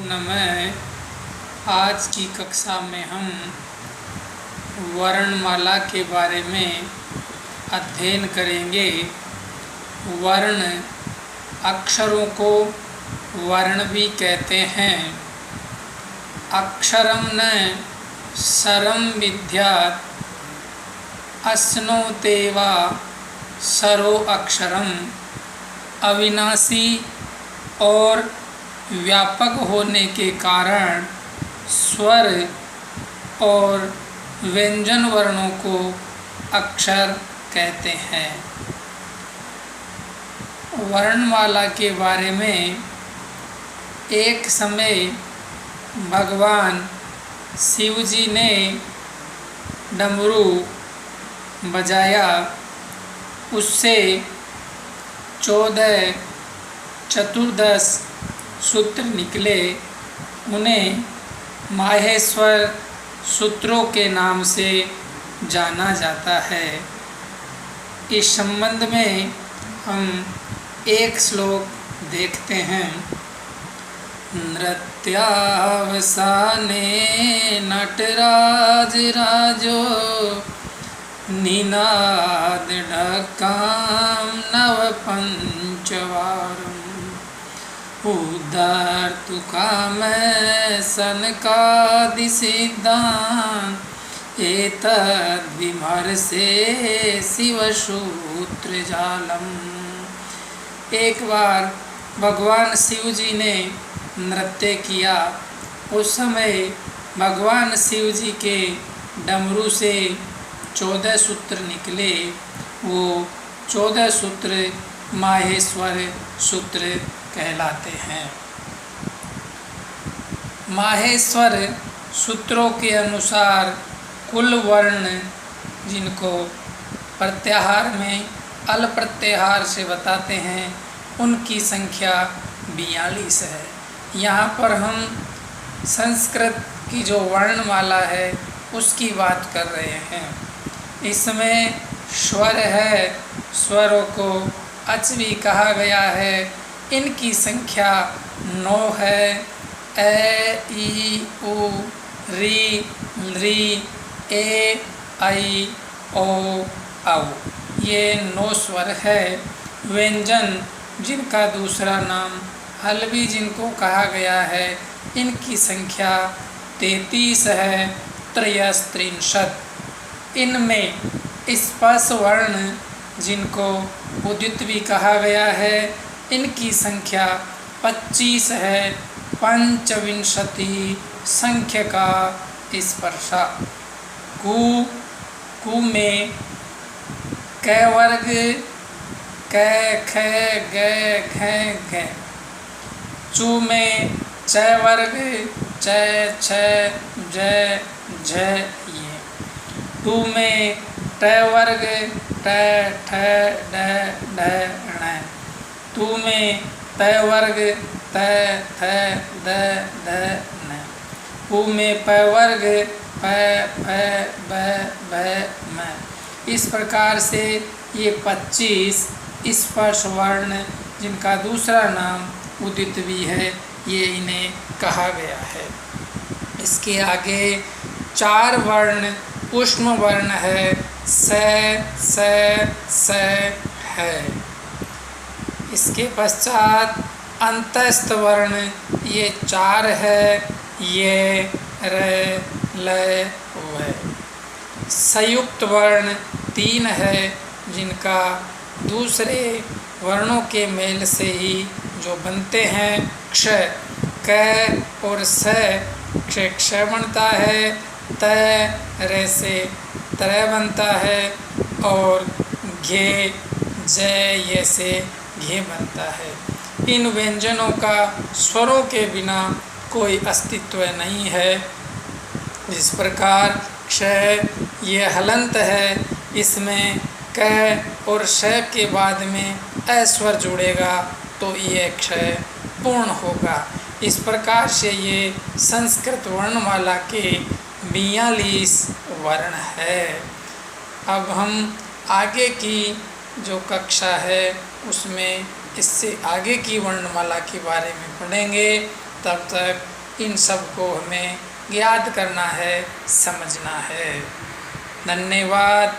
नमः। आज की कक्षा में हम वर्णमाला के बारे में अध्ययन करेंगे। वर्ण अक्षरों को वर्ण भी कहते हैं। अक्षरम न सरम विद्यात् अश्नोते वा सरो अक्षरम। अविनाशी और व्यापक होने के कारण स्वर और व्यंजन वर्णों को अक्षर कहते हैं। वर्णमाला के बारे में एक समय भगवान शिव जी ने डमरू बजाया, उससे 14 चतुर्दश सूत्र निकले। उन्हें माहेश्वर सूत्रों के नाम से जाना जाता है। इस संबंध में हम एक श्लोक देखते हैं। नृत्यावसाने नटराज राजो निनाद ढक्काम नव पंचवारम। उदार्तुकाम सनकादि सिद्धान एतद् विमर्शे शिवसूत्र जालम। एक बार भगवान शिव जी ने नृत्य किया। उस समय भगवान शिव जी के डमरू से 14 सूत्र निकले। वो 14 सूत्र माहेश्वर सूत्र कहलाते हैं। माहेश्वर सूत्रों के अनुसार कुल वर्ण जिनको प्रत्याहार में अल प्रत्याहार से बताते हैं, उनकी संख्या 42 है। यहाँ पर हम संस्कृत की जो वर्णमाला है उसकी बात कर रहे हैं। इसमें स्वर है, स्वरों को अच भी कहा गया है। इनकी संख्या 9 है। ए ई उ री री ए आई ओ औ, ये 9 स्वर है। व्यंजन जिनका दूसरा नाम हल्बी जिनको कहा गया है, इनकी संख्या 33 है। 63। इनमें स्पर्श वर्ण जिनको उदित भी कहा गया है, इनकी संख्या 25 है। 25 संख्या का स्पर्शा। कु में क वर्ग क ख ग घ घ। चू में च वर्ग च छ ज झ ये। टू में ट वर्ग ट ठ ड ढ ण। तू में त वर्ग त थ द ध न। पू में प वर्ग प फ ब भ म। इस प्रकार से ये 25 स्पर्श वर्ण जिनका दूसरा नाम उदित भी है, ये इन्हें कहा गया है। इसके आगे 4 वर्ण ऊष्म वर्ण है। स है। इसके पश्चात अंतस्थ वर्ण ये 4 है। ये र ल व। संयुक्त वर्ण 3 है, जिनका दूसरे वर्णों के मेल से ही जो बनते हैं। क्ष क और स, क्ष बनता है। त रे से तरह बनता है। और घे जय ये से घे बनता है। इन व्यंजनों का स्वरों के बिना कोई अस्तित्व नहीं है। इस प्रकार क्ष ये हलंत है, इसमें क और श के बाद में अ स्वर जुड़ेगा तो ये क्षय पूर्ण होगा। इस प्रकार से ये संस्कृत वर्णमाला के 42 वर्ण है। अब हम आगे की जो कक्षा है उसमें इससे आगे की वर्णमाला के बारे में पढ़ेंगे। तब तक इन सब को हमें याद करना है, समझना है। धन्यवाद।